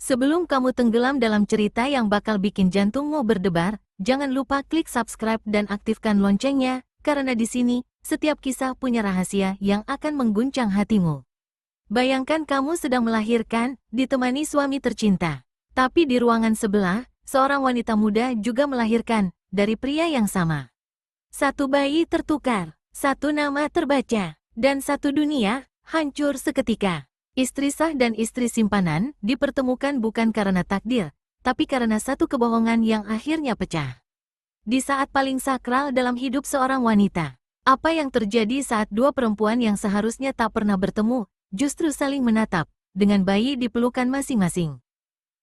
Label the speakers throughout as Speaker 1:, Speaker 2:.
Speaker 1: Sebelum kamu tenggelam dalam cerita yang bakal bikin jantungmu berdebar, jangan lupa klik subscribe dan aktifkan loncengnya, karena di sini, setiap kisah punya rahasia yang akan mengguncang hatimu. Bayangkan kamu sedang melahirkan, ditemani suami tercinta. Tapi di ruangan sebelah, seorang wanita muda juga melahirkan, dari pria yang sama. Satu bayi tertukar, satu nama terbaca, dan satu dunia, hancur seketika. Istri sah dan istri simpanan dipertemukan bukan karena takdir, tapi karena satu kebohongan yang akhirnya pecah. Di saat paling sakral dalam hidup seorang wanita, apa yang terjadi saat dua perempuan yang seharusnya tak pernah bertemu, justru saling menatap, dengan bayi di pelukan masing-masing.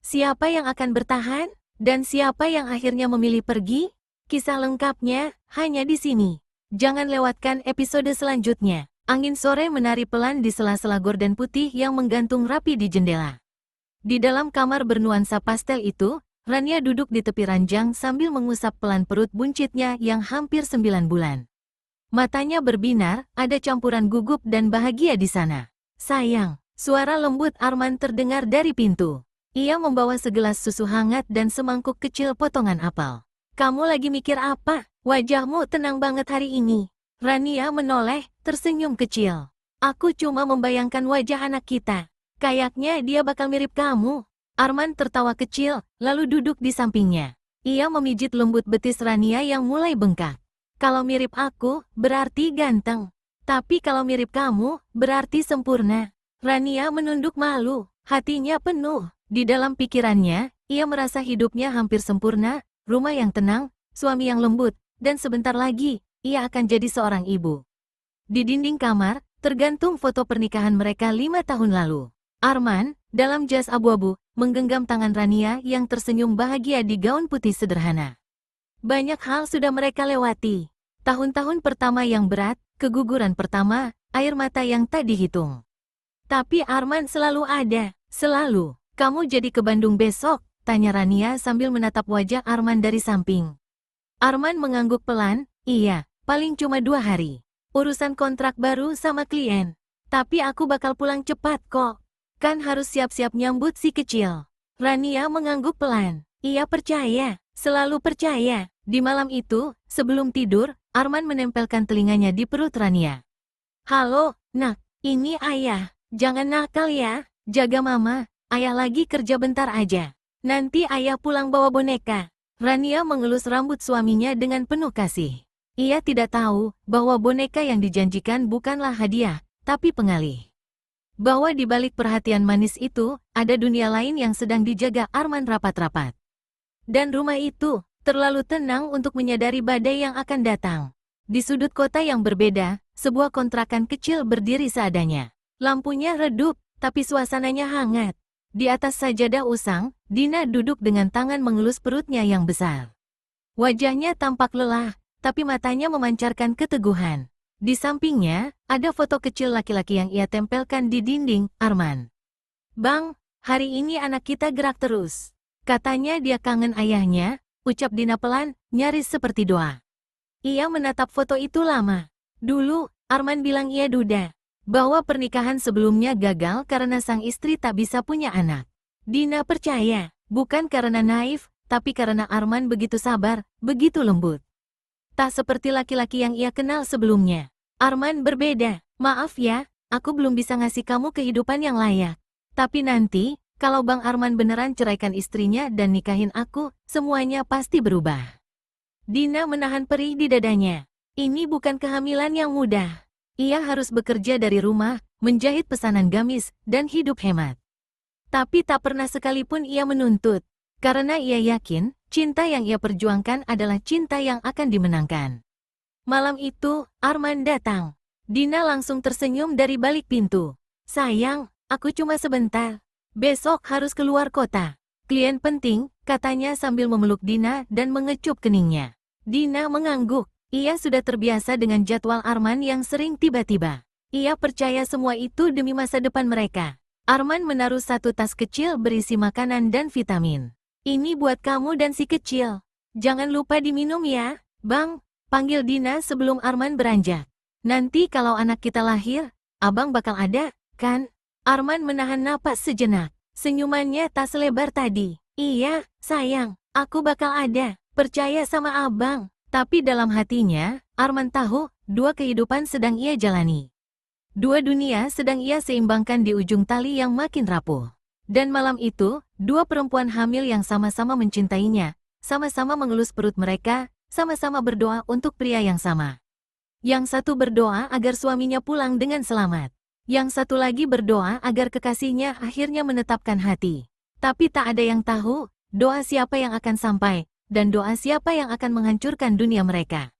Speaker 1: Siapa yang akan bertahan, dan siapa yang akhirnya memilih pergi? Kisah lengkapnya, hanya di sini. Jangan lewatkan episode selanjutnya. Angin sore menari pelan di sela-sela gorden putih yang menggantung rapi di jendela. Di dalam kamar bernuansa pastel itu, Rania duduk di tepi ranjang sambil mengusap pelan perut buncitnya yang hampir 9 bulan. Matanya berbinar, ada campuran gugup dan bahagia di sana. Sayang, suara lembut Arman terdengar dari pintu. Ia membawa segelas susu hangat dan semangkuk kecil potongan apel. Kamu lagi mikir apa? Wajahmu tenang banget hari ini. Rania menoleh, tersenyum kecil. Aku cuma membayangkan wajah anak kita. Kayaknya dia bakal mirip kamu. Arman tertawa kecil, lalu duduk di sampingnya. Ia memijit lembut betis Rania yang mulai bengkak. Kalau mirip aku, berarti ganteng. Tapi kalau mirip kamu, berarti sempurna. Rania menunduk malu, hatinya penuh. Di dalam pikirannya, ia merasa hidupnya hampir sempurna, rumah yang tenang, suami yang lembut, dan sebentar lagi, ia akan jadi seorang ibu. Di dinding kamar, tergantung foto pernikahan mereka 5 tahun lalu. Arman, dalam jas abu-abu, menggenggam tangan Rania yang tersenyum bahagia di gaun putih sederhana. Banyak hal sudah mereka lewati. Tahun-tahun pertama yang berat, keguguran pertama, air mata yang tak dihitung. Tapi Arman selalu ada, selalu. Kamu jadi ke Bandung besok? Tanya Rania sambil menatap wajah Arman dari samping. Arman mengangguk pelan, iya. Paling cuma 2 hari. Urusan kontrak baru sama klien. Tapi aku bakal pulang cepat kok. Kan harus siap-siap nyambut si kecil. Rania mengangguk pelan. Ia percaya, selalu percaya. Di malam itu, sebelum tidur, Arman menempelkan telinganya di perut Rania. Halo, nak, ini ayah. Jangan nakal ya, jaga mama. Ayah lagi kerja bentar aja. Nanti ayah pulang bawa boneka. Rania mengelus rambut suaminya dengan penuh kasih. Ia tidak tahu bahwa boneka yang dijanjikan bukanlah hadiah, tapi pengalih. Bahwa di balik perhatian manis itu, ada dunia lain yang sedang dijaga Arman rapat-rapat. Dan rumah itu, terlalu tenang untuk menyadari badai yang akan datang. Di sudut kota yang berbeda, sebuah kontrakan kecil berdiri seadanya. Lampunya redup, tapi suasananya hangat. Di atas sajadah usang, Dina duduk dengan tangan mengelus perutnya yang besar. Wajahnya tampak lelah, tapi matanya memancarkan keteguhan. Di sampingnya, ada foto kecil laki-laki yang ia tempelkan di dinding, Arman. Bang, hari ini anak kita gerak terus. Katanya dia kangen ayahnya, ucap Dina pelan, nyaris seperti doa. Ia menatap foto itu lama. Dulu, Arman bilang ia duda, bahwa pernikahan sebelumnya gagal karena sang istri tak bisa punya anak. Dina percaya, bukan karena naif, tapi karena Arman begitu sabar, begitu lembut. Tak seperti laki-laki yang ia kenal sebelumnya. Arman berbeda. Maaf ya, aku belum bisa ngasih kamu kehidupan yang layak. Tapi nanti, kalau Bang Arman beneran ceraikan istrinya dan nikahin aku, semuanya pasti berubah. Dina menahan perih di dadanya. Ini bukan kehamilan yang mudah. Ia harus bekerja dari rumah, menjahit pesanan gamis, dan hidup hemat. Tapi tak pernah sekalipun ia menuntut. Karena ia yakin, cinta yang ia perjuangkan adalah cinta yang akan dimenangkan. Malam itu, Arman datang. Dina langsung tersenyum dari balik pintu. Sayang, aku cuma sebentar. Besok harus keluar kota. Klien penting, katanya sambil memeluk Dina dan mengecup keningnya. Dina mengangguk. Ia sudah terbiasa dengan jadwal Arman yang sering tiba-tiba. Ia percaya semua itu demi masa depan mereka. Arman menaruh satu tas kecil berisi makanan dan vitamin. Ini buat kamu dan si kecil. Jangan lupa diminum ya, Bang, panggil Dina sebelum Arman beranjak. Nanti kalau anak kita lahir, Abang bakal ada, kan? Arman menahan napas sejenak. Senyumannya tak selebar tadi. Iya, sayang, aku bakal ada. Percaya sama abang. Tapi dalam hatinya, Arman tahu, dua kehidupan sedang ia jalani. Dua dunia sedang ia seimbangkan di ujung tali yang makin rapuh. Dan malam itu, dua perempuan hamil yang sama-sama mencintainya, sama-sama mengelus perut mereka, sama-sama berdoa untuk pria yang sama. Yang satu berdoa agar suaminya pulang dengan selamat. Yang satu lagi berdoa agar kekasihnya akhirnya menetapkan hati. Tapi tak ada yang tahu, doa siapa yang akan sampai, dan doa siapa yang akan menghancurkan dunia mereka.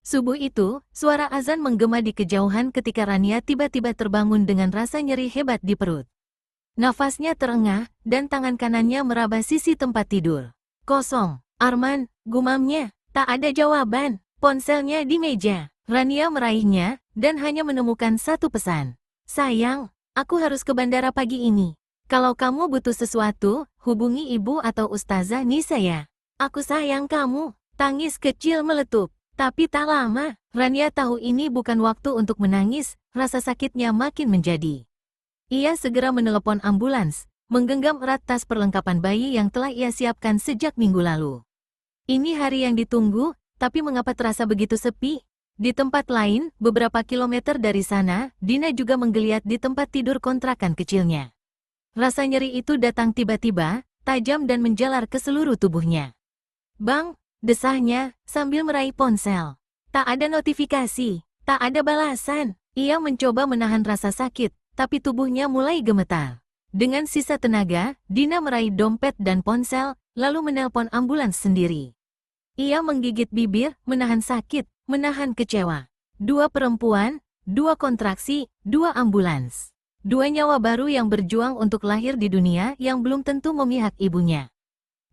Speaker 1: Subuh itu, suara azan menggema di kejauhan ketika Rania tiba-tiba terbangun dengan rasa nyeri hebat di perut. Nafasnya terengah, dan tangan kanannya meraba sisi tempat tidur. Kosong. Arman, gumamnya, tak ada jawaban. Ponselnya di meja. Rania meraihnya, dan hanya menemukan satu pesan. Sayang, aku harus ke bandara pagi ini. Kalau kamu butuh sesuatu, hubungi ibu atau Ustazah Nisa ya. Aku sayang kamu. Tangis kecil meletup. Tapi tak lama, Rania tahu ini bukan waktu untuk menangis, rasa sakitnya makin menjadi. Ia segera menelepon ambulans, menggenggam erat tas perlengkapan bayi yang telah ia siapkan sejak minggu lalu. Ini hari yang ditunggu, tapi mengapa terasa begitu sepi? Di tempat lain, beberapa kilometer dari sana, Dina juga menggeliat di tempat tidur kontrakan kecilnya. Rasa nyeri itu datang tiba-tiba, tajam dan menjalar ke seluruh tubuhnya. Bang, desahnya, sambil meraih ponsel. Tak ada notifikasi, tak ada balasan. Ia mencoba menahan rasa sakit, tapi tubuhnya mulai gemetar. Dengan sisa tenaga, Dina meraih dompet dan ponsel, lalu menelpon ambulans sendiri. Ia menggigit bibir, menahan sakit, menahan kecewa. Dua perempuan, dua kontraksi, dua ambulans. Dua nyawa baru yang berjuang untuk lahir di dunia yang belum tentu memihak ibunya.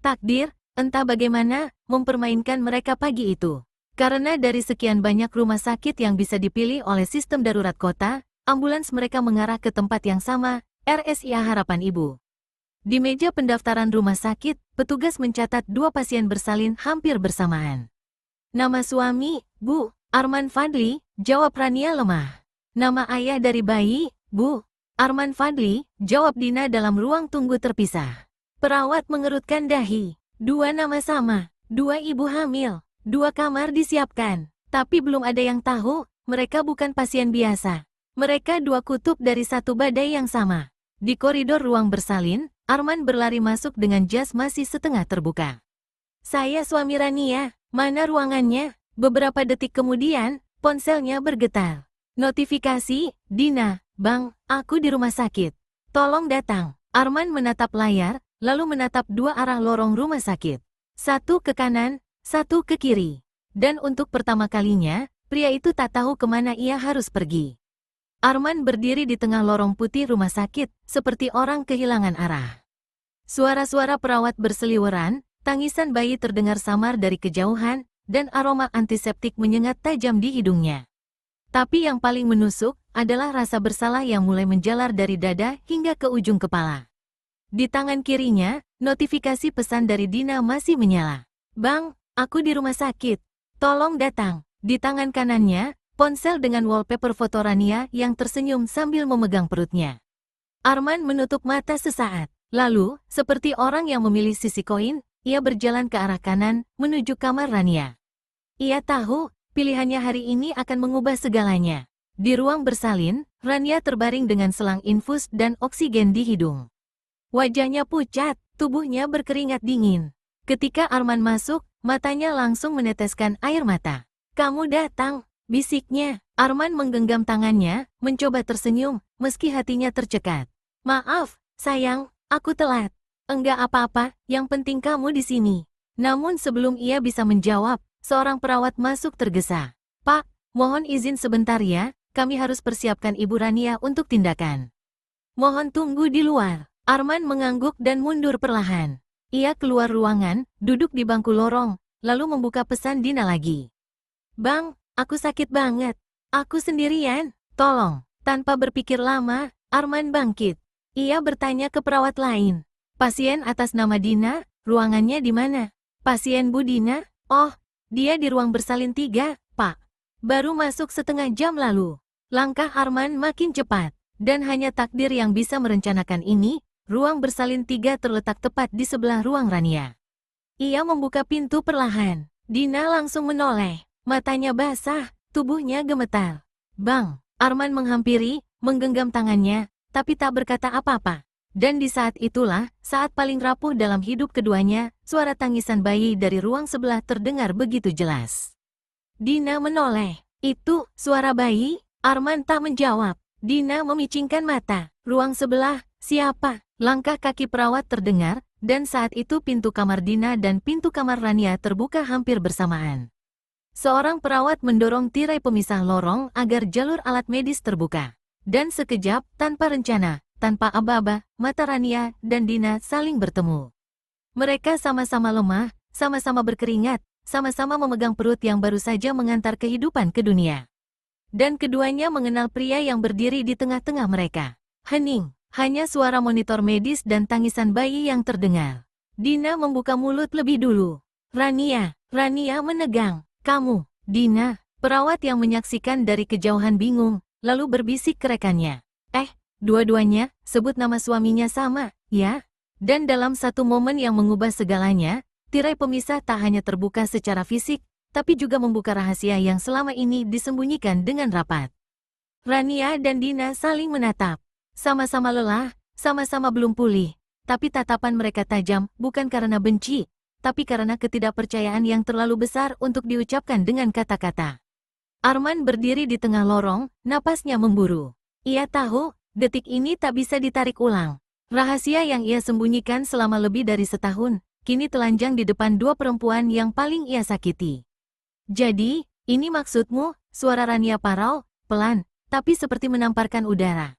Speaker 1: Takdir, entah bagaimana, mempermainkan mereka pagi itu. Karena dari sekian banyak rumah sakit yang bisa dipilih oleh sistem darurat kota, ambulans mereka mengarah ke tempat yang sama, RSIA Harapan Ibu. Di meja pendaftaran rumah sakit, petugas mencatat dua pasien bersalin hampir bersamaan. Nama suami, Bu, Arman Fadli, jawab Rania lemah. Nama ayah dari bayi, Bu, Arman Fadli, jawab Dina dalam ruang tunggu terpisah. Perawat mengerutkan dahi. Dua nama sama, dua ibu hamil, dua kamar disiapkan. Tapi belum ada yang tahu, mereka bukan pasien biasa. Mereka dua kutub dari satu badai yang sama. Di koridor ruang bersalin, Arman berlari masuk dengan jas masih setengah terbuka. Saya suami Rania. Mana ruangannya? Beberapa detik kemudian, ponselnya bergetar. Notifikasi, Dina, Bang, aku di rumah sakit. Tolong datang. Arman menatap layar, lalu menatap dua arah lorong rumah sakit. Satu ke kanan, satu ke kiri. Dan untuk pertama kalinya, pria itu tak tahu kemana ia harus pergi. Arman berdiri di tengah lorong putih rumah sakit, seperti orang kehilangan arah. Suara-suara perawat berseliweran, tangisan bayi terdengar samar dari kejauhan, dan aroma antiseptik menyengat tajam di hidungnya. Tapi yang paling menusuk, adalah rasa bersalah yang mulai menjalar dari dada hingga ke ujung kepala. Di tangan kirinya, notifikasi pesan dari Dina masih menyala. Bang, aku di rumah sakit. Tolong datang. Di tangan kanannya, ponsel dengan wallpaper foto Rania yang tersenyum sambil memegang perutnya. Arman menutup mata sesaat. Lalu, seperti orang yang memilih sisi koin, ia berjalan ke arah kanan, menuju kamar Rania. Ia tahu, pilihannya hari ini akan mengubah segalanya. Di ruang bersalin, Rania terbaring dengan selang infus dan oksigen di hidung. Wajahnya pucat, tubuhnya berkeringat dingin. Ketika Arman masuk, matanya langsung meneteskan air mata. Kamu datang, bisiknya. Arman menggenggam tangannya, mencoba tersenyum, meski hatinya tercekat. Maaf, sayang, aku telat. Enggak apa-apa, yang penting kamu di sini. Namun sebelum ia bisa menjawab, seorang perawat masuk tergesa. Pak, mohon izin sebentar ya, kami harus persiapkan Ibu Rania untuk tindakan. Mohon tunggu di luar. Arman mengangguk dan mundur perlahan. Ia keluar ruangan, duduk di bangku lorong, lalu membuka pesan Dina lagi. Bang, aku sakit banget. Aku sendirian, tolong. Tanpa berpikir lama, Arman bangkit. Ia bertanya ke perawat lain. Pasien atas nama Dina, ruangannya di mana? Pasien Bu Dina? Oh, dia di ruang bersalin 3, Pak. Baru masuk setengah jam lalu. Langkah Arman makin cepat, dan hanya takdir yang bisa merencanakan ini. Ruang bersalin 3 terletak tepat di sebelah ruang Rania. Ia membuka pintu perlahan. Dina langsung menoleh. Matanya basah, tubuhnya gemetar. Bang! Arman menghampiri, menggenggam tangannya, tapi tak berkata apa-apa. Dan di saat itulah, saat paling rapuh dalam hidup keduanya, suara tangisan bayi dari ruang sebelah terdengar begitu jelas. Dina menoleh. Itu, suara bayi? Arman tak menjawab. Dina memicingkan mata. Ruang sebelah, siapa? Langkah kaki perawat terdengar, dan saat itu pintu kamar Dina dan pintu kamar Rania terbuka hampir bersamaan. Seorang perawat mendorong tirai pemisah lorong agar jalur alat medis terbuka. Dan sekejap, tanpa rencana, tanpa aba-aba, mata Rania dan Dina saling bertemu. Mereka sama-sama lemah, sama-sama berkeringat, sama-sama memegang perut yang baru saja mengantar kehidupan ke dunia. Dan keduanya mengenal pria yang berdiri di tengah-tengah mereka. Hening, hanya suara monitor medis dan tangisan bayi yang terdengar. Dina membuka mulut lebih dulu. Rania menegang. Kamu, Dina, perawat yang menyaksikan dari kejauhan bingung, lalu berbisik ke rekannya. Dua-duanya, sebut nama suaminya sama, ya? Dan dalam satu momen yang mengubah segalanya, tirai pemisah tak hanya terbuka secara fisik, tapi juga membuka rahasia yang selama ini disembunyikan dengan rapat. Rania dan Dina saling menatap. Sama-sama lelah, sama-sama belum pulih, tapi tatapan mereka tajam bukan karena benci, tapi karena ketidakpercayaan yang terlalu besar untuk diucapkan dengan kata-kata. Arman berdiri di tengah lorong, napasnya memburu. Ia tahu, detik ini tak bisa ditarik ulang. Rahasia yang ia sembunyikan selama lebih dari setahun, kini telanjang di depan dua perempuan yang paling ia sakiti. Jadi, ini maksudmu? Suara Rania parau, pelan, tapi seperti menamparkan udara.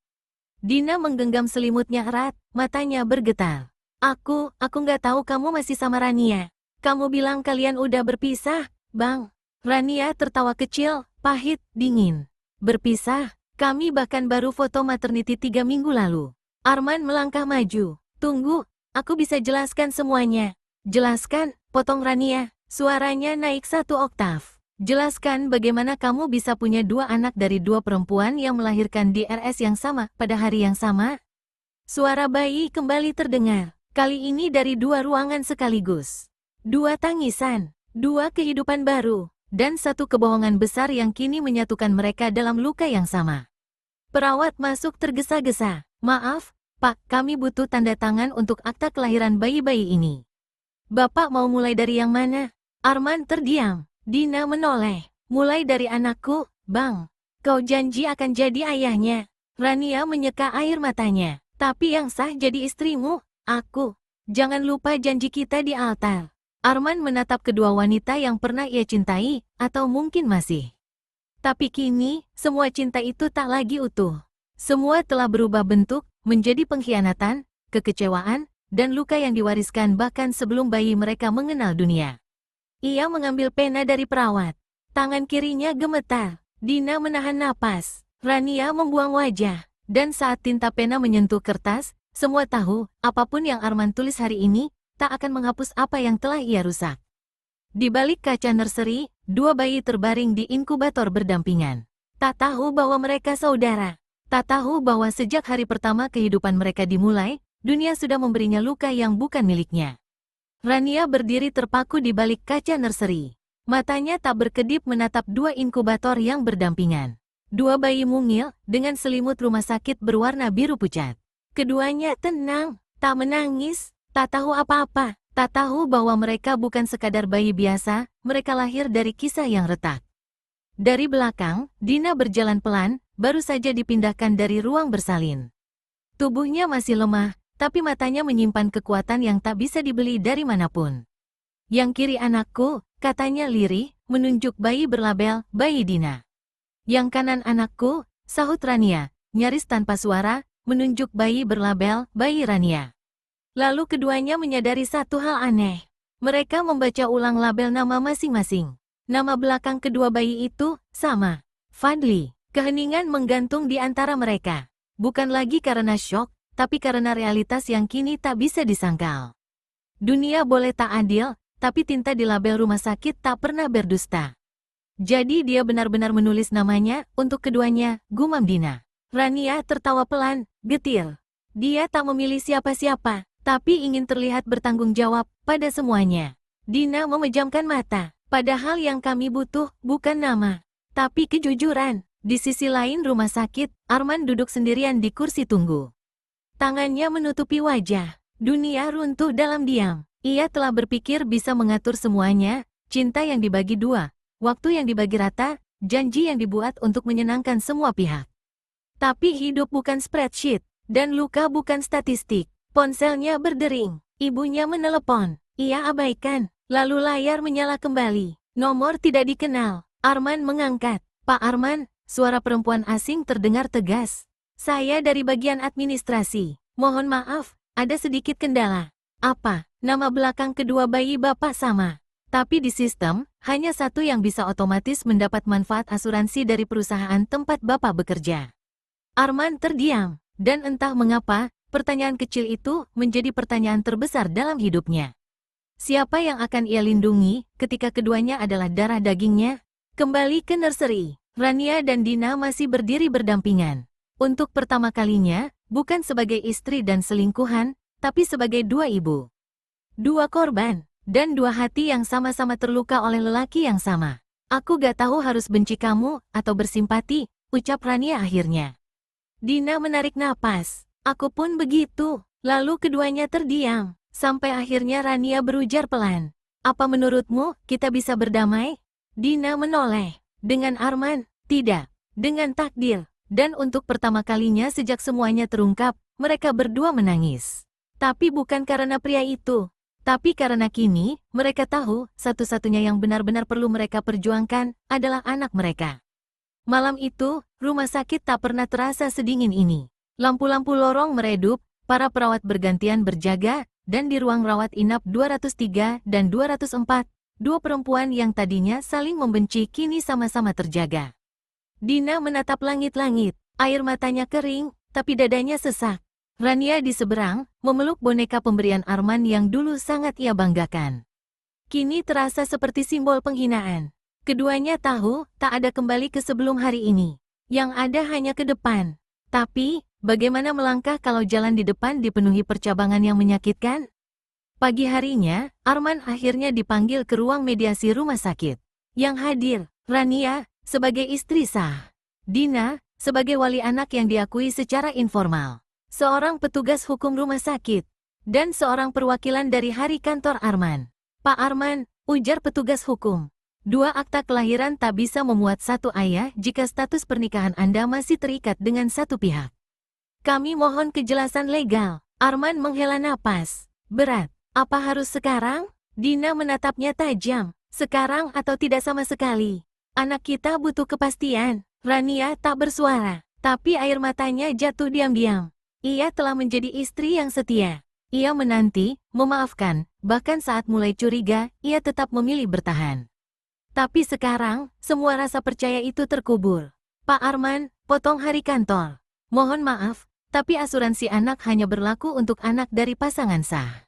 Speaker 1: Dina menggenggam selimutnya erat, matanya bergetar. Aku nggak tahu kamu masih sama Rania. Kamu bilang kalian udah berpisah, Bang. Rania tertawa kecil, pahit, dingin. Berpisah? Kami bahkan baru foto maternity 3 minggu lalu. Arman melangkah maju. Tunggu, aku bisa jelaskan semuanya. Jelaskan, potong Rania. Suaranya naik 1 oktav. Jelaskan bagaimana kamu bisa punya 2 anak dari 2 perempuan yang melahirkan di RS yang sama pada hari yang sama. Suara bayi kembali terdengar. Kali ini dari 2 ruangan sekaligus. 2 tangisan, 2 kehidupan baru, dan 1 kebohongan besar yang kini menyatukan mereka dalam luka yang sama. Perawat masuk tergesa-gesa. Maaf, Pak, kami butuh tanda tangan untuk akta kelahiran bayi-bayi ini. Bapak mau mulai dari yang mana? Arman terdiam. Dina menoleh. Mulai dari anakku, Bang. Kau janji akan jadi ayahnya. Rania menyeka air matanya. Tapi yang sah jadi istrimu. Aku. Jangan lupa janji kita di altar. Arman menatap kedua wanita yang pernah ia cintai, atau mungkin masih. Tapi kini, semua cinta itu tak lagi utuh. Semua telah berubah bentuk, menjadi pengkhianatan, kekecewaan, dan luka yang diwariskan bahkan sebelum bayi mereka mengenal dunia. Ia mengambil pena dari perawat. Tangan kirinya gemetar. Dina menahan napas. Rania membuang wajah. Dan saat tinta pena menyentuh kertas, semua tahu, apapun yang Arman tulis hari ini, tak akan menghapus apa yang telah ia rusak. Di balik kaca nursery, 2 bayi terbaring di inkubator berdampingan. Tak tahu bahwa mereka saudara. Tak tahu bahwa sejak hari pertama kehidupan mereka dimulai, dunia sudah memberinya luka yang bukan miliknya. Rania berdiri terpaku di balik kaca nursery. Matanya tak berkedip menatap 2 inkubator yang berdampingan. 2 bayi mungil, dengan selimut rumah sakit berwarna biru pucat. Keduanya tenang, tak menangis, tak tahu apa-apa, tak tahu bahwa mereka bukan sekadar bayi biasa, mereka lahir dari kisah yang retak. Dari belakang, Dina berjalan pelan, baru saja dipindahkan dari ruang bersalin. Tubuhnya masih lemah, tapi matanya menyimpan kekuatan yang tak bisa dibeli dari manapun. Yang kiri anakku, katanya lirih, menunjuk bayi berlabel, bayi Dina. Yang kanan anakku, sahut Rania, nyaris tanpa suara, menunjuk bayi berlabel, bayi Rania. Lalu keduanya menyadari satu hal aneh. Mereka membaca ulang label nama masing-masing. Nama belakang kedua bayi itu, sama. Fadli. Keheningan menggantung di antara mereka. Bukan lagi karena syok, tapi karena realitas yang kini tak bisa disangkal. Dunia boleh tak adil, tapi tinta di label rumah sakit tak pernah berdusta. Jadi dia benar-benar menulis namanya, untuk keduanya, gumam Dina. Rania tertawa pelan, getir. Dia tak memilih siapa-siapa, tapi ingin terlihat bertanggung jawab pada semuanya. Dina memejamkan mata, padahal yang kami butuh bukan nama, tapi kejujuran. Di sisi lain rumah sakit, Arman duduk sendirian di kursi tunggu. Tangannya menutupi wajah. Dunia runtuh dalam diam. Ia telah berpikir bisa mengatur semuanya, cinta yang dibagi dua, waktu yang dibagi rata, janji yang dibuat untuk menyenangkan semua pihak. Tapi hidup bukan spreadsheet, dan luka bukan statistik. Ponselnya berdering. Ibunya menelepon. Ia abaikan. Lalu layar menyala kembali. Nomor tidak dikenal. Arman mengangkat. Pak Arman, suara perempuan asing terdengar tegas. Saya dari bagian administrasi. Mohon maaf, ada sedikit kendala. Apa? Nama belakang kedua bayi Bapak sama. Tapi di sistem, hanya satu yang bisa otomatis mendapat manfaat asuransi dari perusahaan tempat Bapak bekerja. Arman terdiam, dan entah mengapa, pertanyaan kecil itu menjadi pertanyaan terbesar dalam hidupnya. Siapa yang akan ia lindungi ketika keduanya adalah darah dagingnya? Kembali ke nursery. Rania dan Dina masih berdiri berdampingan. Untuk pertama kalinya, bukan sebagai istri dan selingkuhan, tapi sebagai dua ibu. Dua korban, dan dua hati yang sama-sama terluka oleh lelaki yang sama. Aku gak tahu harus benci kamu atau bersimpati, ucap Rania akhirnya. Dina menarik napas. Aku pun begitu. Lalu keduanya terdiam, sampai akhirnya Rania berujar pelan. Apa menurutmu kita bisa berdamai? Dina menoleh. Dengan Arman, tidak. Dengan takdir. Dan untuk pertama kalinya sejak semuanya terungkap, mereka berdua menangis. Tapi bukan karena pria itu. Tapi karena kini, mereka tahu, satu-satunya yang benar-benar perlu mereka perjuangkan, adalah anak mereka. Malam itu, rumah sakit tak pernah terasa sedingin ini. Lampu-lampu lorong meredup, para perawat bergantian berjaga, dan di ruang rawat inap 203 dan 204, dua perempuan yang tadinya saling membenci kini sama-sama terjaga. Dina menatap langit-langit, air matanya kering, tapi dadanya sesak. Rania di seberang, memeluk boneka pemberian Arman yang dulu sangat ia banggakan. Kini terasa seperti simbol penghinaan. Keduanya tahu, tak ada kembali ke sebelum hari ini. Yang ada hanya ke depan. Tapi, bagaimana melangkah kalau jalan di depan dipenuhi percabangan yang menyakitkan? Pagi harinya, Arman akhirnya dipanggil ke ruang mediasi rumah sakit. Yang hadir, Rania, sebagai istri sah. Dina, sebagai wali anak yang diakui secara informal. Seorang petugas hukum rumah sakit. Dan seorang perwakilan dari hari kantor Arman. Pak Arman, ujar petugas hukum. Dua akta kelahiran tak bisa memuat satu ayah jika status pernikahan Anda masih terikat dengan satu pihak. Kami mohon kejelasan legal. Arman menghela napas. Berat. Apa harus sekarang? Dina menatapnya tajam. Sekarang atau tidak sama sekali? Anak kita butuh kepastian. Rania tak bersuara, tapi air matanya jatuh diam-diam. Ia telah menjadi istri yang setia. Ia menanti, memaafkan, bahkan saat mulai curiga, ia tetap memilih bertahan. Tapi sekarang, semua rasa percaya itu terkubur. Pak Arman, potong hari kantor. Mohon maaf, tapi asuransi anak hanya berlaku untuk anak dari pasangan sah.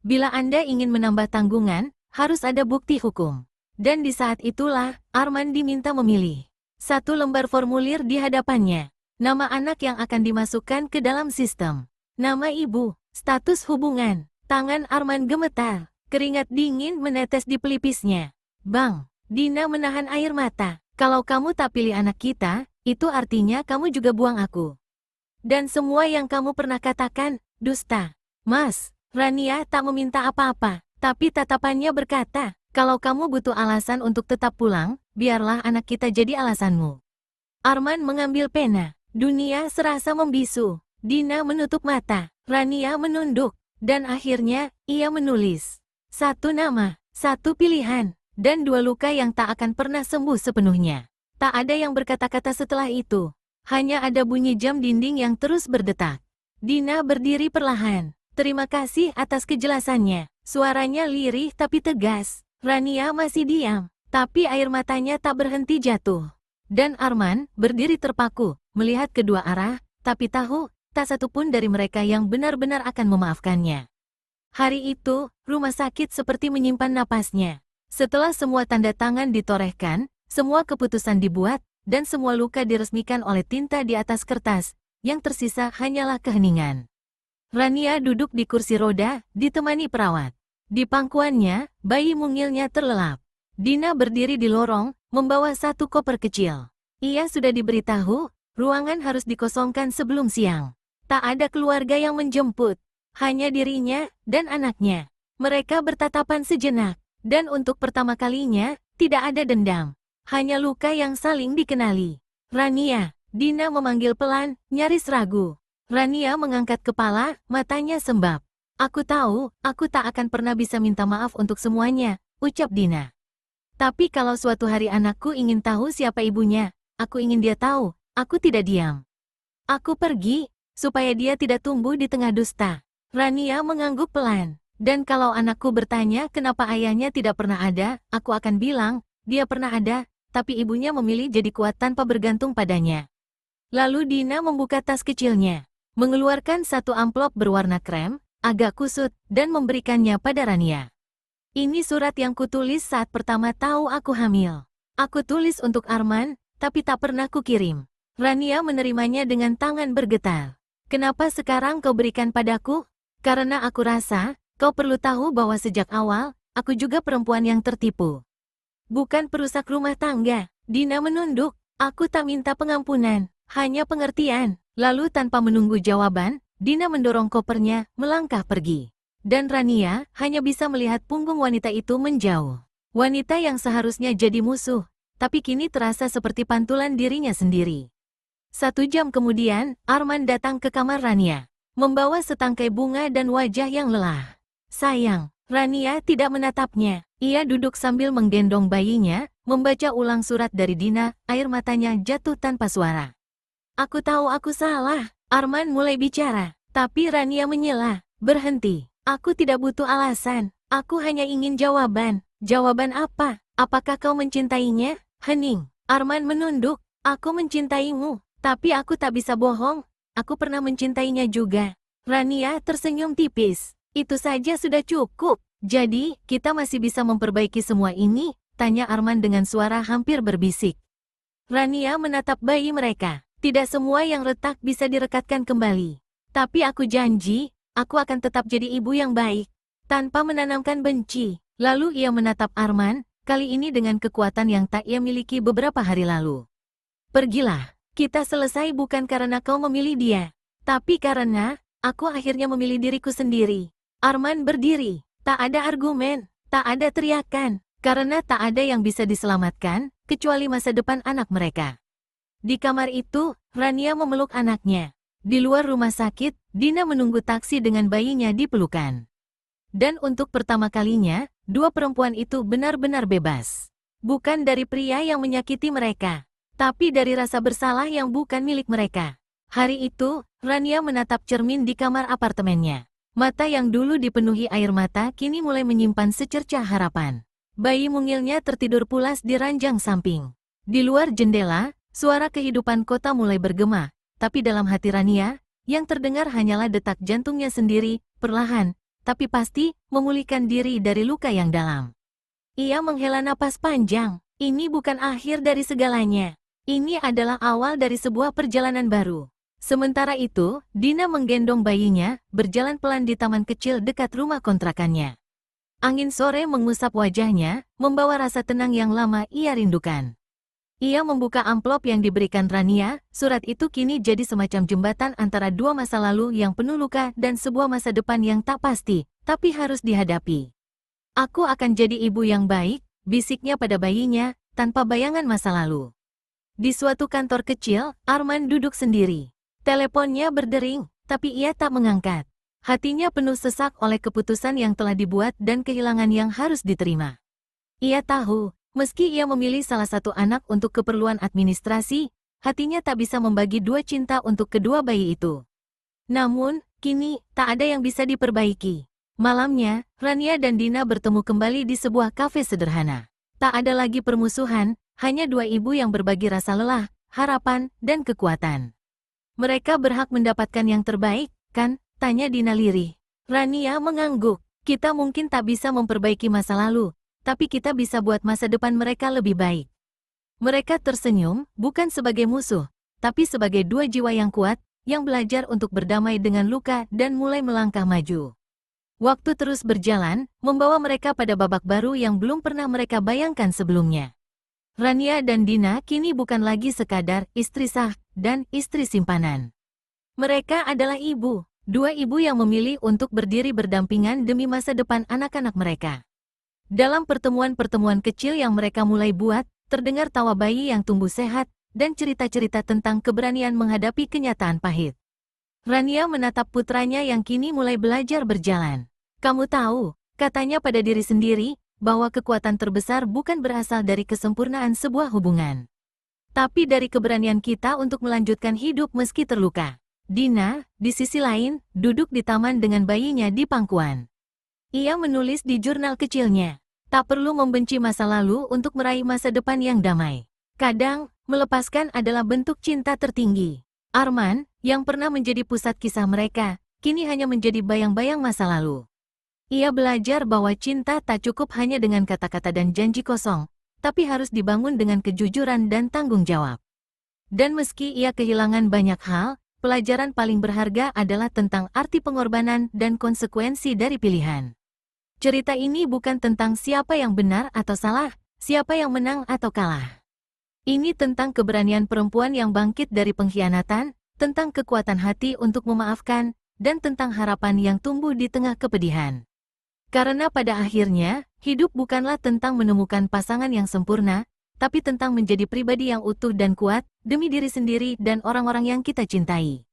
Speaker 1: Bila Anda ingin menambah tanggungan, harus ada bukti hukum. Dan di saat itulah, Arman diminta memilih. Satu lembar formulir di hadapannya. Nama anak yang akan dimasukkan ke dalam sistem. Nama ibu, status hubungan. Tangan Arman gemetar. Keringat dingin menetes di pelipisnya. Bang, Dina menahan air mata. Kalau kamu tak pilih anak kita, itu artinya kamu juga buang aku. Dan semua yang kamu pernah katakan, dusta. Mas, Rania tak meminta apa-apa, tapi tatapannya berkata, kalau kamu butuh alasan untuk tetap pulang, biarlah anak kita jadi alasanmu. Arman mengambil pena. Dunia serasa membisu. Dina menutup mata. Rania menunduk. Dan akhirnya, ia menulis. Satu nama, satu pilihan, dan dua luka yang tak akan pernah sembuh sepenuhnya. Tak ada yang berkata-kata setelah itu. Hanya ada bunyi jam dinding yang terus berdetak. Dina berdiri perlahan. Terima kasih atas kejelasannya. Suaranya lirih tapi tegas. Rania masih diam, tapi air matanya tak berhenti jatuh. Dan Arman berdiri terpaku, melihat kedua arah, tapi tahu, tak satu pun dari mereka yang benar-benar akan memaafkannya. Hari itu, rumah sakit seperti menyimpan napasnya. Setelah semua tanda tangan ditorehkan, semua keputusan dibuat, dan semua luka diresmikan oleh tinta di atas kertas, yang tersisa hanyalah keheningan. Rania duduk di kursi roda, ditemani perawat. Di pangkuannya, bayi mungilnya terlelap. Dina berdiri di lorong, membawa satu koper kecil. Ia sudah diberitahu, ruangan harus dikosongkan sebelum siang. Tak ada keluarga yang menjemput, hanya dirinya dan anaknya. Mereka bertatapan sejenak, dan untuk pertama kalinya, tidak ada dendam. Hanya luka yang saling dikenali. Rania, Dina memanggil pelan, nyaris ragu. Rania mengangkat kepala, matanya sembab. Aku tahu, aku tak akan pernah bisa minta maaf untuk semuanya, ucap Dina. Tapi kalau suatu hari anakku ingin tahu siapa ibunya, aku ingin dia tahu, aku tidak diam. Aku pergi, supaya dia tidak tumbuh di tengah dusta. Rania mengangguk pelan. Dan kalau anakku bertanya kenapa ayahnya tidak pernah ada, aku akan bilang, dia pernah ada, tapi ibunya memilih jadi kuat tanpa bergantung padanya. Lalu Dina membuka tas kecilnya, mengeluarkan satu amplop berwarna krem, agak kusut, dan memberikannya pada Rania. Ini surat yang kutulis saat pertama tahu aku hamil. Aku tulis untuk Arman, tapi tak pernah kukirim. Rania menerimanya dengan tangan bergetar. Kenapa sekarang kau berikan padaku? Karena aku rasa, kau perlu tahu bahwa sejak awal, aku juga perempuan yang tertipu. Bukan perusak rumah tangga. Dina menunduk. Aku tak minta pengampunan, hanya pengertian. Lalu tanpa menunggu jawaban, Dina mendorong kopernya, melangkah pergi. Dan Rania hanya bisa melihat punggung wanita itu menjauh. Wanita yang seharusnya jadi musuh, tapi kini terasa seperti pantulan dirinya sendiri. 1 jam kemudian, Arman datang ke kamar Rania, membawa setangkai bunga dan wajah yang lelah. Sayang, Rania tidak menatapnya. Ia duduk sambil menggendong bayinya, membaca ulang surat dari Dina, air matanya jatuh tanpa suara. Aku tahu aku salah, Arman mulai bicara, tapi Rania menyela, berhenti. Aku tidak butuh alasan, aku hanya ingin jawaban. Jawaban apa? Apakah kau mencintainya? Hening. Arman menunduk, aku mencintaimu. Tapi aku tak bisa bohong, aku pernah mencintainya juga. Rania tersenyum tipis. Itu saja sudah cukup. Jadi, kita masih bisa memperbaiki semua ini? Tanya Arman dengan suara hampir berbisik. Rania menatap bayi mereka. Tidak semua yang retak bisa direkatkan kembali. Tapi aku janji, aku akan tetap jadi ibu yang baik. Tanpa menanamkan benci. Lalu ia menatap Arman, kali ini dengan kekuatan yang tak ia miliki beberapa hari lalu. Pergilah. Kita selesai bukan karena kau memilih dia, tapi karena aku akhirnya memilih diriku sendiri. Arman berdiri, tak ada argumen, tak ada teriakan, karena tak ada yang bisa diselamatkan, kecuali masa depan anak mereka. Di kamar itu, Rania memeluk anaknya. Di luar rumah sakit, Dina menunggu taksi dengan bayinya di pelukan. Dan untuk pertama kalinya, dua perempuan itu benar-benar bebas. Bukan dari pria yang menyakiti mereka, tapi dari rasa bersalah yang bukan milik mereka. Hari itu, Rania menatap cermin di kamar apartemennya. Mata yang dulu dipenuhi air mata kini mulai menyimpan secercah harapan. Bayi mungilnya tertidur pulas di ranjang samping. Di luar jendela, suara kehidupan kota mulai bergema, tapi dalam hati Rania, yang terdengar hanyalah detak jantungnya sendiri, perlahan, tapi pasti, memulihkan diri dari luka yang dalam. Ia menghela napas panjang. Ini bukan akhir dari segalanya. Ini adalah awal dari sebuah perjalanan baru. Sementara itu, Dina menggendong bayinya, berjalan pelan di taman kecil dekat rumah kontrakannya. Angin sore mengusap wajahnya, membawa rasa tenang yang lama ia rindukan. Ia membuka amplop yang diberikan Rania, surat itu kini jadi semacam jembatan antara dua masa lalu yang penuh luka dan sebuah masa depan yang tak pasti, tapi harus dihadapi. Aku akan jadi ibu yang baik, bisiknya pada bayinya, tanpa bayangan masa lalu. Di suatu kantor kecil, Arman duduk sendiri. Teleponnya berdering, tapi ia tak mengangkat. Hatinya penuh sesak oleh keputusan yang telah dibuat dan kehilangan yang harus diterima. Ia tahu, meski ia memilih salah satu anak untuk keperluan administrasi, hatinya tak bisa membagi dua cinta untuk kedua bayi itu. Namun, kini, tak ada yang bisa diperbaiki. Malamnya, Rania dan Dina bertemu kembali di sebuah kafe sederhana. Tak ada lagi permusuhan, hanya dua ibu yang berbagi rasa lelah, harapan, dan kekuatan. Mereka berhak mendapatkan yang terbaik, kan? Tanya Dina lirih. Rania mengangguk. Kita mungkin tak bisa memperbaiki masa lalu, tapi kita bisa buat masa depan mereka lebih baik. Mereka tersenyum, bukan sebagai musuh, tapi sebagai dua jiwa yang kuat, yang belajar untuk berdamai dengan luka dan mulai melangkah maju. Waktu terus berjalan, membawa mereka pada babak baru yang belum pernah mereka bayangkan sebelumnya. Rania dan Dina kini bukan lagi sekadar istri sah dan istri simpanan. Mereka adalah ibu, dua ibu yang memilih untuk berdiri berdampingan demi masa depan anak-anak mereka. Dalam pertemuan-pertemuan kecil yang mereka mulai buat, terdengar tawa bayi yang tumbuh sehat, dan cerita-cerita tentang keberanian menghadapi kenyataan pahit. Rania menatap putranya yang kini mulai belajar berjalan. Kamu tahu, katanya pada diri sendiri, bahwa kekuatan terbesar bukan berasal dari kesempurnaan sebuah hubungan, tapi dari keberanian kita untuk melanjutkan hidup meski terluka. Dina, di sisi lain, duduk di taman dengan bayinya di pangkuan. Ia menulis di jurnal kecilnya, tak perlu membenci masa lalu untuk meraih masa depan yang damai. Kadang, melepaskan adalah bentuk cinta tertinggi. Arman, yang pernah menjadi pusat kisah mereka, kini hanya menjadi bayang-bayang masa lalu. Ia belajar bahwa cinta tak cukup hanya dengan kata-kata dan janji kosong, tapi harus dibangun dengan kejujuran dan tanggung jawab. Dan meski ia kehilangan banyak hal, pelajaran paling berharga adalah tentang arti pengorbanan dan konsekuensi dari pilihan. Cerita ini bukan tentang siapa yang benar atau salah, siapa yang menang atau kalah. Ini tentang keberanian perempuan yang bangkit dari pengkhianatan, tentang kekuatan hati untuk memaafkan, dan tentang harapan yang tumbuh di tengah kepedihan. Karena pada akhirnya, hidup bukanlah tentang menemukan pasangan yang sempurna, tapi tentang menjadi pribadi yang utuh dan kuat, demi diri sendiri dan orang-orang yang kita cintai.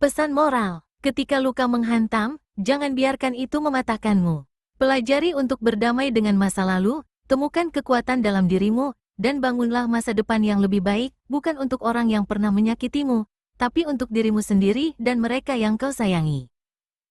Speaker 1: Pesan moral, ketika luka menghantam, jangan biarkan itu mematahkanmu. Pelajari untuk berdamai dengan masa lalu, temukan kekuatan dalam dirimu, dan bangunlah masa depan yang lebih baik, bukan untuk orang yang pernah menyakitimu, tapi untuk dirimu sendiri dan mereka yang kau sayangi.